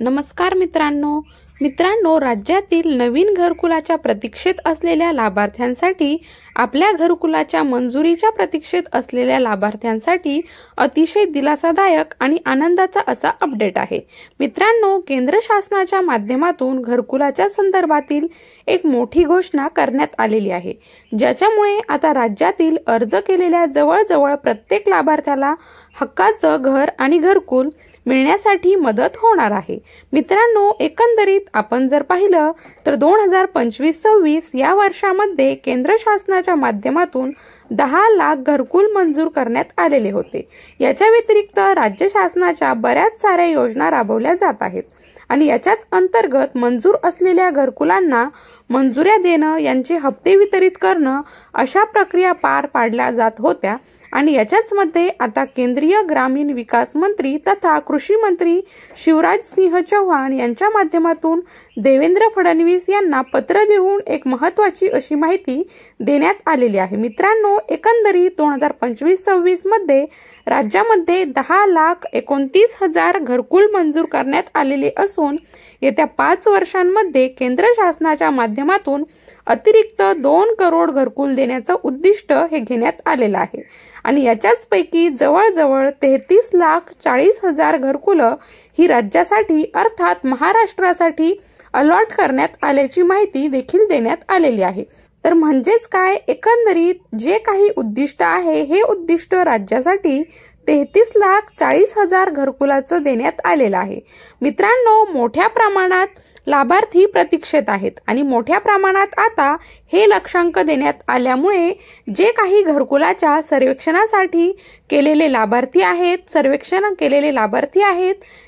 नमस्कार मित्रांनो, राज्यातील नवीन घरकुलाच्या प्रतीक्षेत असलेल्या लाभार्थ्यांसाठी, आपल्या घरकुलाच्या मंजुरीच्या प्रतीक्षेत असलेल्या लाभार्थ्यांसाठी अतिशय दिलासादायक आणि आनंदाचा असा अपडेट आहे। मित्रांनो, केंद्र शासनाच्या माध्यमातून घरकुलाच्या संदर्भातील एक मोठी घोषणा करण्यात आलेली आहे, ज्याच्यामुळे आता राज्यातील अर्ज केलेल्या जवळजवळ प्रत्येक लाभार्थ्याला हक्काचं घर आणि घरकुल मिळण्यासाठी मदत होणार आहे। मित्रांनो, एकंदरीत आपण जर पाहिलं तर 2025-26 या वर्षामध्ये केंद्र शासनाच्या माध्यमातून 10 लाख घरकुल मंजूर करण्यात आलेले होते। याच्या व्यतिरिक्त राज्य शासनाच्या बऱ्याच साऱ्या योजना राबवल्या जात आहेत आणि याच्याच अंतर्गत मंजूर असलेल्या घरकुलांना मंजुऱ्या देणं, यांचे हप्ते वितरित करणं अशा प्रक्रिया पार पाडल्या जात होत्या। आणि याच्याच मध्ये आता केंद्रीय ग्रामीण विकास मंत्री तथा कृषी मंत्री शिवराज सिंह चौहान यांच्या माध्यमातून देवेंद्र फडणवीस यांना पत्र लिहून एक महत्त्वाची अशी माहिती देण्यात आलेली आहे। मित्रांनो, एकंदरीत 2025-26 मध्ये राज्यामध्ये 10,29,000 घरकुल मंजूर करण्यात आलेले असून येत्या 5 वर्षांमध्ये केंद्र शासनाच्या माध्यमातून अतिरिक्त 2 करोड घरकुल देण्याचं उद्दिष्ट हे घेण्यात आलेलं आहे। आणि याच्याच पैकी जवळजवळ 33,40,000 घरकुलं ही राज्यासाठी अर्थात महाराष्ट्रासाठी अलॉट करण्यात आल्याची माहिती देखील देण्यात आलेली आहे। तर म्हणजेच काय, एकंदरीत जे काही उद्दिष्ट आहे हे उद्दिष्ट राज्यासाठी 33,40,000 घरकुलाचं देण्यात आलेलं आहे। मित्रांनो, मोठ्या प्रमाणात लाभार्थी प्रतीक्षेत आहेत आणि मोठ्या प्रमाणात आता हे लक्षांक देण्यात आल्यामुळे जे काही घरकुलाच्या सर्वेक्षणासाठी केलेले लाभार्थी आहेत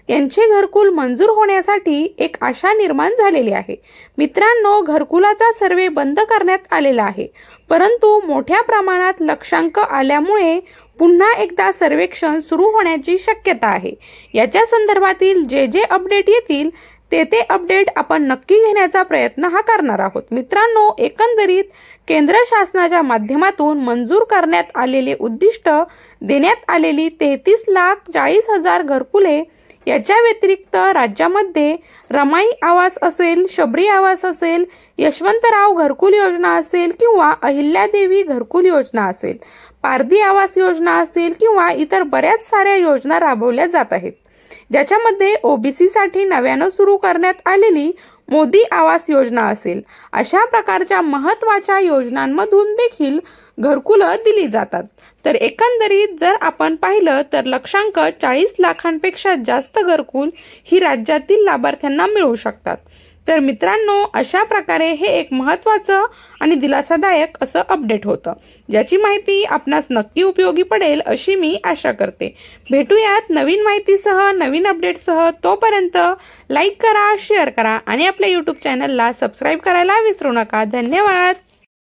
यांचे घरकुल मंजूर होण्यासाठी एक आशा निर्माण झालेली आहे। मित्रांनो, घरकुलाचा सर्वे बंद करण्यात आलेला आहे, परंतु मोठ्या प्रमाणात लक्षांक आल्यामुळे पुन्हा एकदा सर्वेक्षण सुरू होण्याची शक्यता आहे। याच्या संदर्भातील जे अपडेट येतील ते अपडेट आपण नक्की घेण्याचा प्रयत्न करणार आहोत। मित्रांनो, एकंदरीत केंद्र शासनाच्या माध्यमातून मंजूर करण्यात आलेले उद्दिष्ट देण्यात आलेली 33,40,000 घरकुले, याच्या व्यतिरिक्त राज्यामध्ये रमाई आवास असेल, शबरी आवास असेल, यशवंतराव घरकुल योजना असेल किंवा अहिल्यादेवी घरकुल योजना असेल, पारधी आवास योजना असेल किंवा इतर बऱ्याच साऱ्या योजना राबवल्या जात आहेत, ज्याच्यामध्ये ओबीसी साठी नव्यानं सुरू करण्यात आलेली मोदी आवास योजना असेल, अशा प्रकारच्या महत्त्वाच्या योजनांमधून देखील घरकुलं दिली जातात। तर एकंदरीत जर आपण पाहिलं तर लक्षांक 40 लाखांपेक्षा जास्त घरकुल ही राज्यातील लाभार्थ्यांना मिळू शकतात। तर मित्रांनो, अशा प्रकारे हे एक महत्त्वाचं आणि दिलासादायक असं अपडेट होतं, ज्याची माहिती आपणास नक्की उपयोगी पडेल अशी मी आशा करते। भेटूयात नवीन माहितीसह, नवीन अपडेटसह। तोपर्यंत लाईक करा, शेअर करा आणि आपल्या YouTube चॅनलला सबस्क्राईब करायला विसरू नका। धन्यवाद।